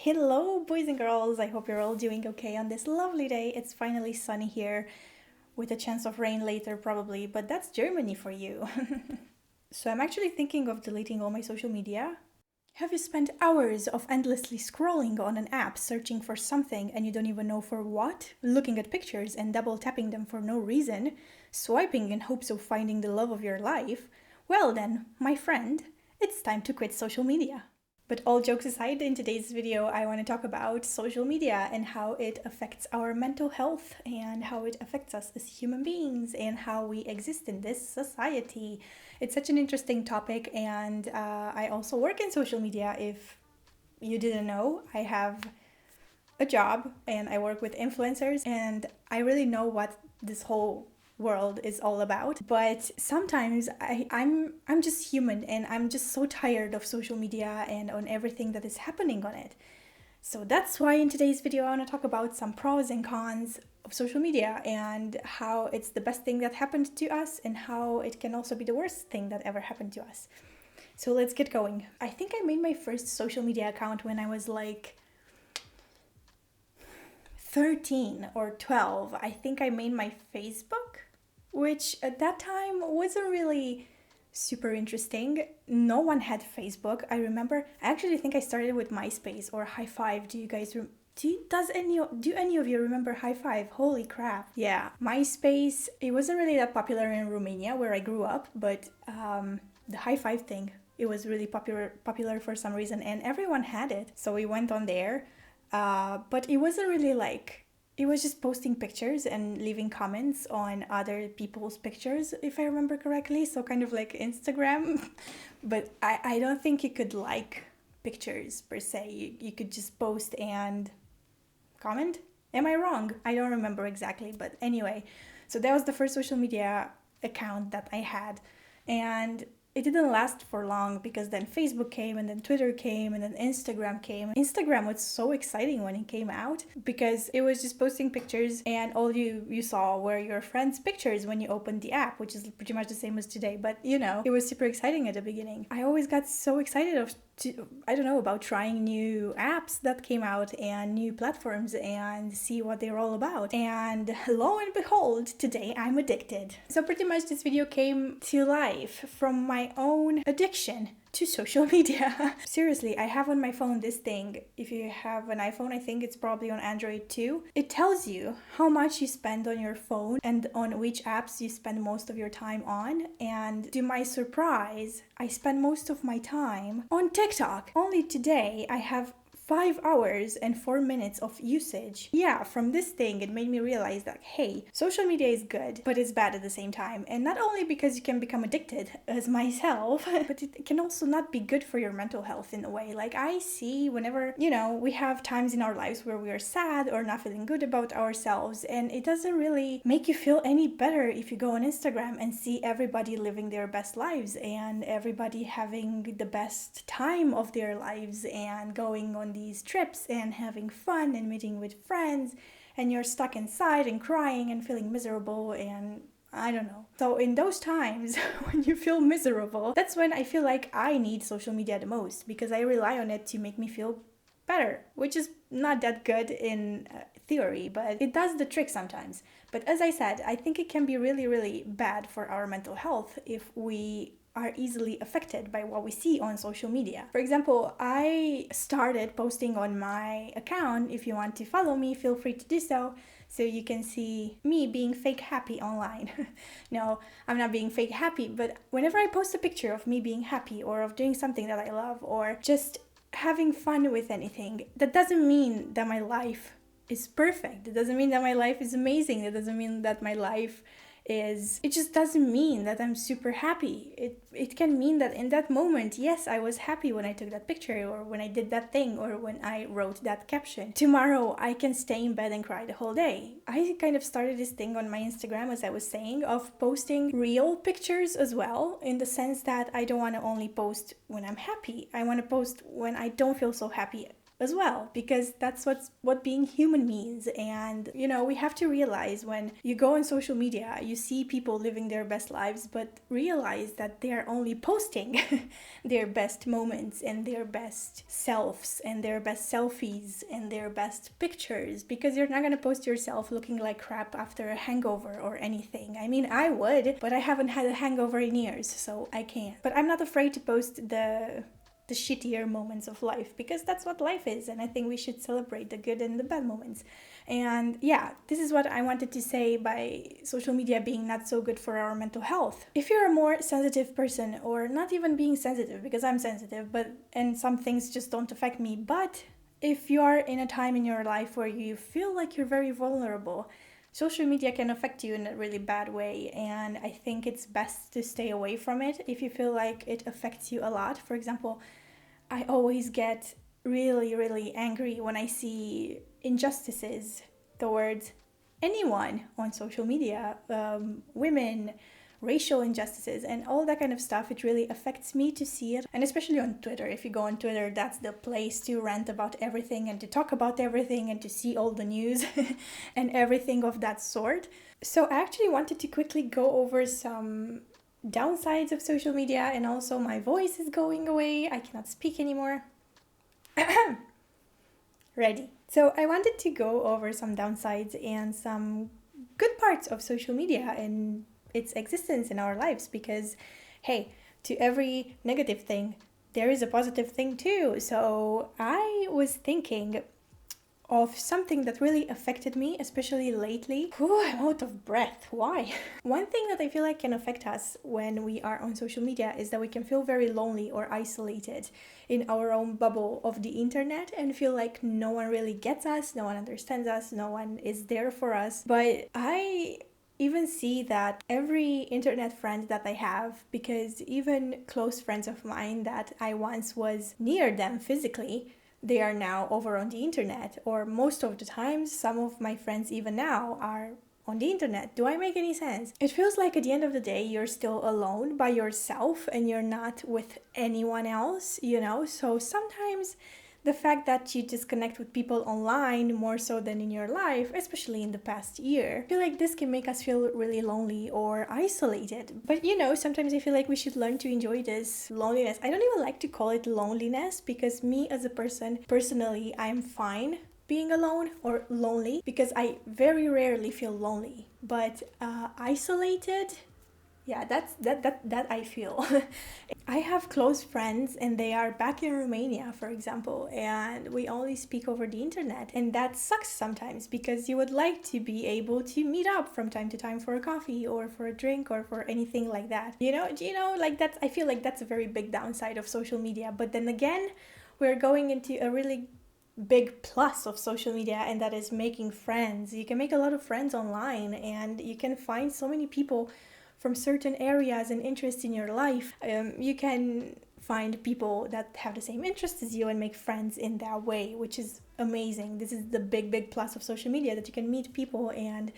Hello, boys and girls. I hope you're all doing okay on this lovely day. It's finally sunny here with a chance of rain later, probably, but that's Germany for you. So, I'm actually thinking of deleting all my social media. Have you spent hours of endlessly scrolling on an app searching for something and you don't even know for what? Looking at pictures and double tapping them for no reason? Swiping in hopes of finding the love of your life? Well, then, my friend, it's time to quit social media. But all jokes aside, in today's video, I want to talk about social media and how it affects our mental health and how it affects us as human beings and how we exist in this society. It's such an interesting topic, and I also work in social media. If you didn't know, I have a job and I work with influencers, and I really know what this whole world is all about. But sometimes I'm just human, and I'm just so tired of social media and on everything that is happening on it. So that's why in today's video I want to talk about some pros and cons of social media and how it's the best thing that happened to us and how it can also be the worst thing that ever happened to us. So let's get going. I think I made my first social media account when I was like 13 or 12. I think I made my Facebook, which at that time wasn't really super interesting. No one had Facebook. I remember, I actually think I started with MySpace or High Five. Do you guys do any of you remember High Five? Holy crap. Yeah, MySpace, it wasn't really that popular in Romania where I grew up, but the High Five thing, it was really popular for some reason, and everyone had it. So we went on there. But it wasn't really like, it was just posting pictures and leaving comments on other people's pictures, if I remember correctly. So kind of like Instagram. But I don't think you could like pictures per se. You could just post and comment. Am I wrong? I don't remember exactly. But anyway, so that was the first social media account that I had. And it didn't last for long because then Facebook came and then Twitter came and then Instagram came. Instagram was so exciting when it came out because it was just posting pictures and all you saw were your friends' pictures when you opened the app, which is pretty much the same as today. But it was super exciting at the beginning. I always got so excited about trying new apps that came out and new platforms and see what they're all about. And lo and behold, today I'm addicted. So pretty much this video came to life from my own addiction to social media. Seriously, I have on my phone this thing. If you have an iPhone, I think it's probably on Android too. It tells you how much you spend on your phone and on which apps you spend most of your time on. And to my surprise, I spend most of my time on TikTok. Only today I have 5 hours and 4 minutes of usage. Yeah, from this thing, it made me realize that, hey, social media is good, but it's bad at the same time. And not only because you can become addicted, as myself, but it can also not be good for your mental health in a way. Like I see whenever, we have times in our lives where we are sad or not feeling good about ourselves, and it doesn't really make you feel any better if you go on Instagram and see everybody living their best lives and everybody having the best time of their lives and going on these trips and having fun and meeting with friends, and you're stuck inside and crying and feeling miserable, and I don't know. So in those times when you feel miserable, that's when I feel like I need social media the most, because I rely on it to make me feel better, which is not that good in theory, but it does the trick sometimes. But as I said, I think it can be really, really bad for our mental health if we are easily affected by what we see on social media. For example, I started posting on my account. If you want to follow me, feel free to do so you can see me being fake happy online. No, I'm not being fake happy, but whenever I post a picture of me being happy or of doing something that I love or just having fun with anything, that doesn't mean that my life is perfect. It doesn't mean that my life is amazing. It doesn't mean that my life it just doesn't mean that I'm super happy. It can mean that in that moment, yes, I was happy when I took that picture or when I did that thing or when I wrote that caption. Tomorrow, I can stay in bed and cry the whole day. I kind of started this thing on my Instagram, as I was saying, of posting real pictures as well, in the sense that I don't want to only post when I'm happy. I want to post when I don't feel so happy as well, because that's what being human means. And we have to realize, when you go on social media, you see people living their best lives, but realize that they're only posting their best moments and their best selves and their best selfies and their best pictures, because you're not going to post yourself looking like crap after a hangover or anything. I mean, I would, but I haven't had a hangover in years, so I can't. But I'm not afraid to post the shittier moments of life, because that's what life is, and I think we should celebrate the good and the bad moments. And yeah, this is what I wanted to say by social media being not so good for our mental health. If you're a more sensitive person, or not even being sensitive, because I'm sensitive, and some things just don't affect me, but if you are in a time in your life where you feel like you're very vulnerable, social media can affect you in a really bad way, and I think it's best to stay away from it if you feel like it affects you a lot. For example, I always get really, really angry when I see injustices towards anyone on social media, women, racial injustices, and all that kind of stuff. It really affects me to see it. And especially on Twitter. If you go on Twitter, that's the place to rant about everything and to talk about everything and to see all the news and everything of that sort. So I actually wanted to quickly go over some downsides of social media, and also my voice is going away. I cannot speak anymore. Ready. So I wanted to go over some downsides and some good parts of social media and its existence in our lives, because hey, to every negative thing there is a positive thing too. So I was thinking of something that really affected me, especially lately. I'm out of breath. Why? One thing that I feel like can affect us when we are on social media is that we can feel very lonely or isolated in our own bubble of the internet and feel like no one really gets us, no one understands us, no one is there for us. But I even see that every internet friend that I have, because even close friends of mine that I once was near them physically, they are now over on the internet, or most of the times some of my friends even now are on the internet. Do I make any sense? It feels like at the end of the day you're still alone by yourself and you're not with anyone else, so sometimes the fact that you disconnect with people online more so than in your life, especially in the past year, I feel like this can make us feel really lonely or isolated. But sometimes I feel like we should learn to enjoy this loneliness. I don't even like to call it loneliness, because me as a person, personally, I'm fine being alone or lonely, because I very rarely feel lonely. But isolated, yeah, that I feel. I have close friends and they are back in Romania, for example, and we only speak over the internet, and that sucks sometimes, because you would like to be able to meet up from time to time for a coffee or for a drink or for anything like that. Like that's, I feel like that's a very big downside of social media. But then again, we're going into a really big plus of social media, and that is making friends. You can make a lot of friends online, and you can find so many people from certain areas and interests in your life. You can find people that have the same interests as you and make friends in that way, which is amazing. This is the big plus of social media, that you can meet people and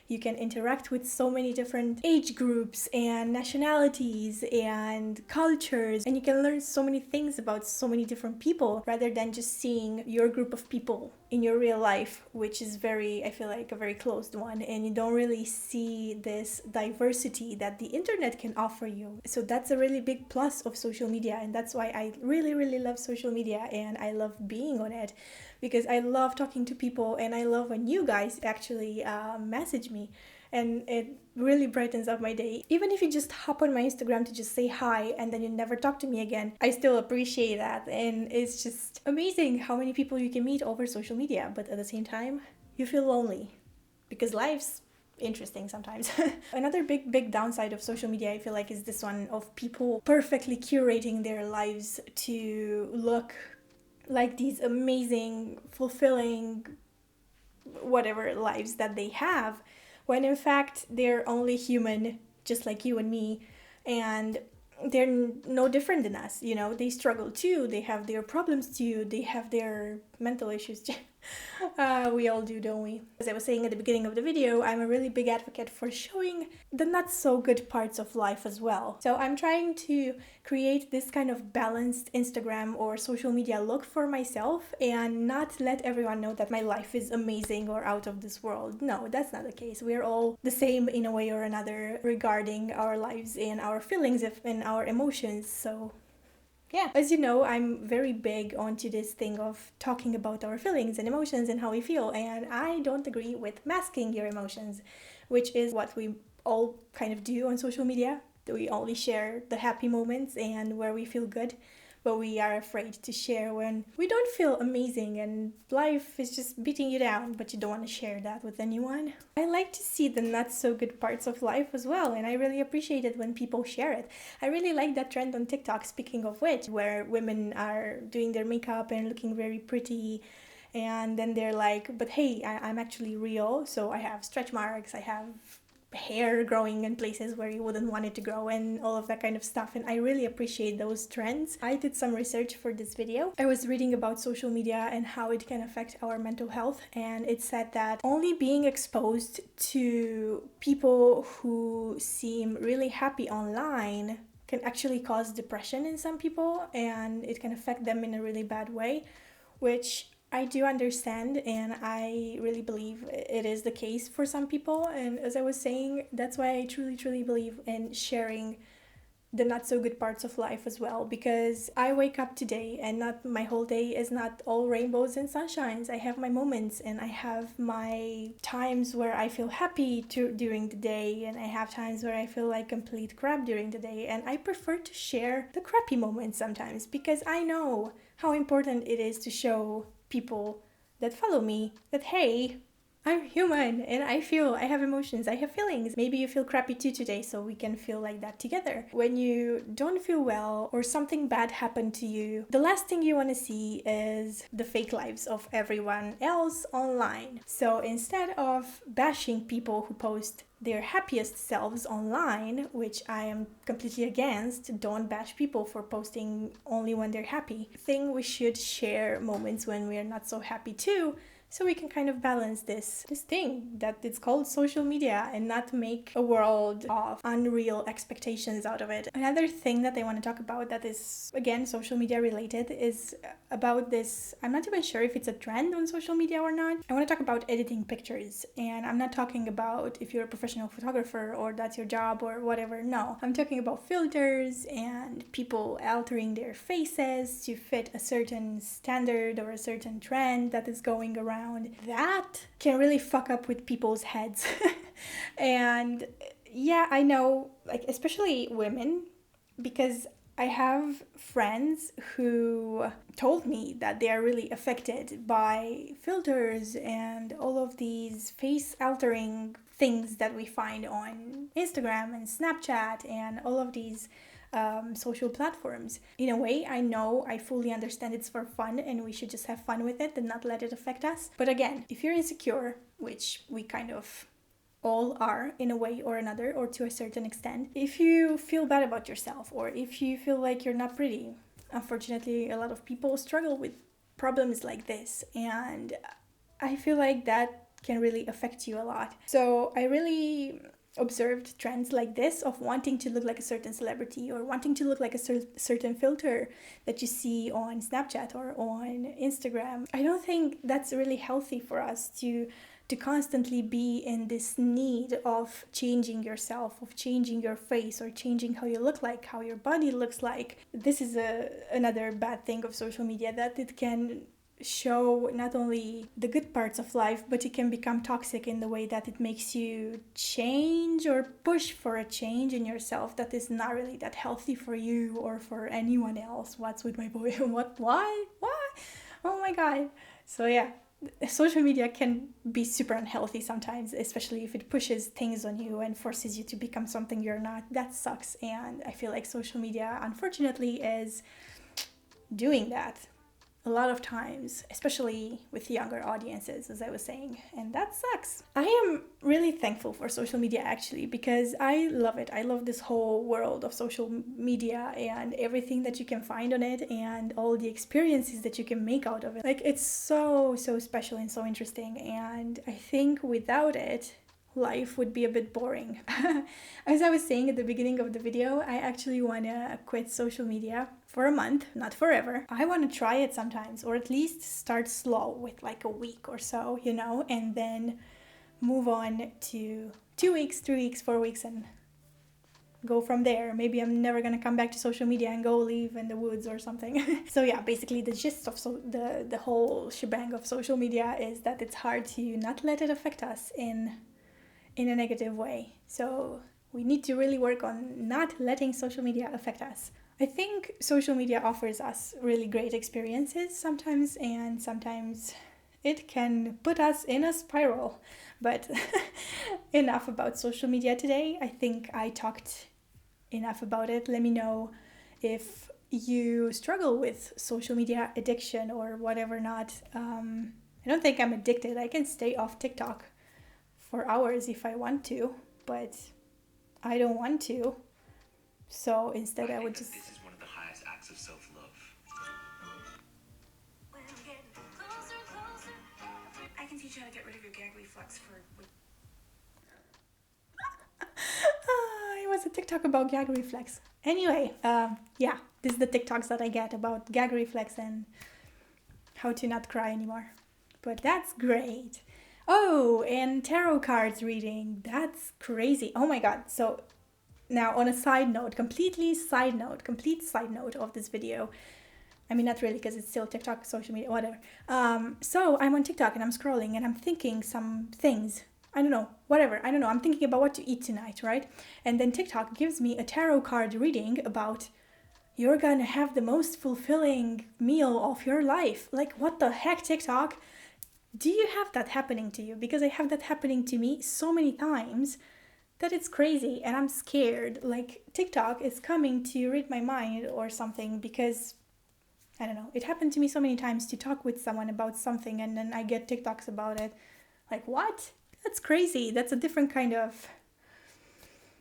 you can interact with so many different age groups and nationalities and cultures, and you can learn so many things about so many different people, rather than just seeing your group of people in your real life, which is I feel like a very closed one, and you don't really see this diversity that the internet can offer you. So that's a really big plus of social media, and that's why I really love social media and I love being on it, because I love talking to people, and I love when you guys actually message me, and it really brightens up my day. Even if you just hop on my Instagram to just say hi and then you never talk to me again, I still appreciate that. And it's just amazing how many people you can meet over social media, but at the same time you feel lonely, because life's interesting sometimes. Another big downside of social media, I feel like, is this one of people perfectly curating their lives to look like these amazing, fulfilling, whatever lives that they have, when in fact they're only human, just like you and me, and they're no different than us. They struggle too, they have their problems too, they have their mental issues. We all do, don't we? As I was saying at the beginning of the video, I'm a really big advocate for showing the not so good parts of life as well. So I'm trying to create this kind of balanced Instagram or social media look for myself and not let everyone know that my life is amazing or out of this world. No, that's not the case. We're all the same in a way or another regarding our lives and our feelings and our emotions. So yeah, as you know, I'm very big onto this thing of talking about our feelings and emotions and how we feel, and I don't agree with masking your emotions, which is what we all kind of do on social media. We only share the happy moments and where we feel good, but we are afraid to share when we don't feel amazing and life is just beating you down, but you don't want to share that with anyone. I like to see the not so good parts of life as well, and I really appreciate it when people share it. I really like that trend on TikTok, speaking of which, where women are doing their makeup and looking very pretty, and then they're like, but hey, I'm actually real, so I have stretch marks, I have hair growing in places where you wouldn't want it to grow and all of that kind of stuff, and I really appreciate those trends. I did some research for this video. I was reading about social media and how it can affect our mental health, and it said that only being exposed to people who seem really happy online can actually cause depression in some people, and it can affect them in a really bad way, which I do understand, and I really believe it is the case for some people. And as I was saying, that's why I truly believe in sharing the not so good parts of life as well, because I wake up today and not my whole day is not all rainbows and sunshines. I have my moments and I have my times where I feel happy during the day, and I have times where I feel like complete crap during the day, and I prefer to share the crappy moments sometimes because I know how important it is to show people that follow me that hey, I'm human and I have emotions, I have feelings. Maybe you feel crappy too today, so we can feel like that together. When you don't feel well or something bad happened to you, the last thing you want to see is the fake lives of everyone else online. So instead of bashing people who post their happiest selves online, which I am completely against, don't bash people for posting only when they're happy. I think we should share moments when we're not so happy too, so we can kind of balance this thing that it's called social media and not make a world of unreal expectations out of it. Another thing that I want to talk about that is, again, social media related is about this. I'm not even sure if it's a trend on social media or not. I want to talk about editing pictures, and I'm not talking about if you're a professional photographer or that's your job or whatever. No, I'm talking about filters and people altering their faces to fit a certain standard or a certain trend that is going around. That can really fuck up with people's heads. And yeah, I know, like, especially women, because I have friends who told me that they are really affected by filters and all of these face altering things that we find on Instagram and Snapchat and all of these social platforms. In a way, I fully understand it's for fun and we should just have fun with it and not let it affect us. But again, if you're insecure, which we kind of all are in a way or another, or to a certain extent, if you feel bad about yourself or if you feel like you're not pretty, unfortunately, a lot of people struggle with problems like this, and I feel like that can really affect you a lot. So I really observed trends like this of wanting to look like a certain celebrity or wanting to look like a certain filter that you see on Snapchat or on Instagram. I don't think that's really healthy for us to constantly be in this need of changing yourself, of changing your face or changing how you look like, how your body looks like. This is another bad thing of social media, that it can show not only the good parts of life, but it can become toxic in the way that it makes you change or push for a change in yourself that is not really that healthy for you or for anyone else. What's with my boy? Why? Oh my god. So yeah, social media can be super unhealthy sometimes, especially if it pushes things on you and forces you to become something you're not. That sucks, and I feel like social media, unfortunately, is doing that a lot of times, especially with younger audiences, as I was saying, and that sucks. I am really thankful for social media actually, because I love it. I love this whole world of social media and everything that you can find on it and all the experiences that you can make out of it. Like, it's so special and so interesting, and I think without it, life would be a bit boring. As I was saying at the beginning of the video, I actually want to quit social media for a month, not forever. I want to try it sometimes, or at least start slow with like a week or so, you know, and then move on to 2 weeks, 3 weeks, 4 weeks, and go from there. Maybe I'm never gonna come back to social media and go live in the woods or something. So yeah, basically the gist of the whole shebang of social media is that it's hard to not let it affect us in a negative way. So we need to really work on not letting social media affect us. I think social media offers us really great experiences sometimes, and sometimes it can put us in a spiral. But enough about social media today. I think I talked enough about it. Let me know if you struggle with social media addiction or whatever not. I don't think I'm addicted. I can stay off TikTok for hours if I want to, but I don't want to. So instead I would just... This is one of the highest acts of self-love. I can teach you how to get rid of your gag reflex for... It was a TikTok about gag reflex. Anyway, yeah, this is the TikToks that I get about gag reflex and how to not cry anymore. But that's great. Oh, and tarot cards reading. That's crazy. Oh my god. So now on a side note, complete side note of this video. I mean, not really, because it's still TikTok, social media, whatever. So I'm on TikTok and I'm scrolling and I'm thinking some things. I don't know, whatever. I don't know. I'm thinking about what to eat tonight, right? And then TikTok gives me a tarot card reading about you're gonna have the most fulfilling meal of your life. Like, what the heck, TikTok? Do you have that happening to you? Because I have that happening to me so many times that it's crazy and I'm scared. Like, TikTok is coming to read my mind or something, because I don't know. It happened to me so many times to talk with someone about something and then I get TikToks about it. Like, what? That's crazy. That's a different kind of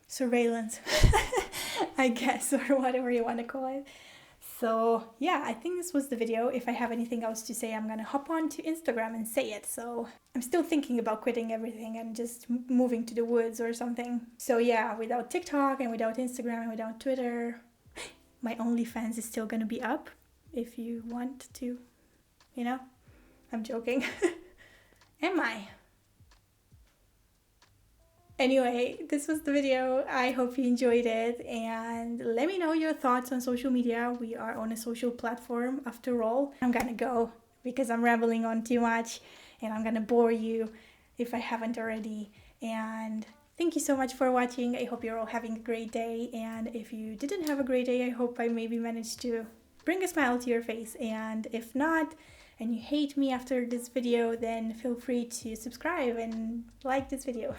surveillance, I guess, or whatever you want to call it. So yeah, I think this was the video. If I have anything else to say, I'm gonna hop on to Instagram and say it. So I'm still thinking about quitting everything and just moving to the woods or something. So yeah, without TikTok and without Instagram and without Twitter, my OnlyFans is still gonna be up if you want to, you know? I'm joking. Am I? Anyway, this was the video. I hope you enjoyed it, and let me know your thoughts on social media. We are on a social platform after all. I'm gonna go because I'm rambling on too much and I'm gonna bore you if I haven't already. And thank you so much for watching. I hope you're all having a great day, and if you didn't have a great day, I hope I maybe managed to bring a smile to your face. And if not, and you hate me after this video, then feel free to subscribe and like this video.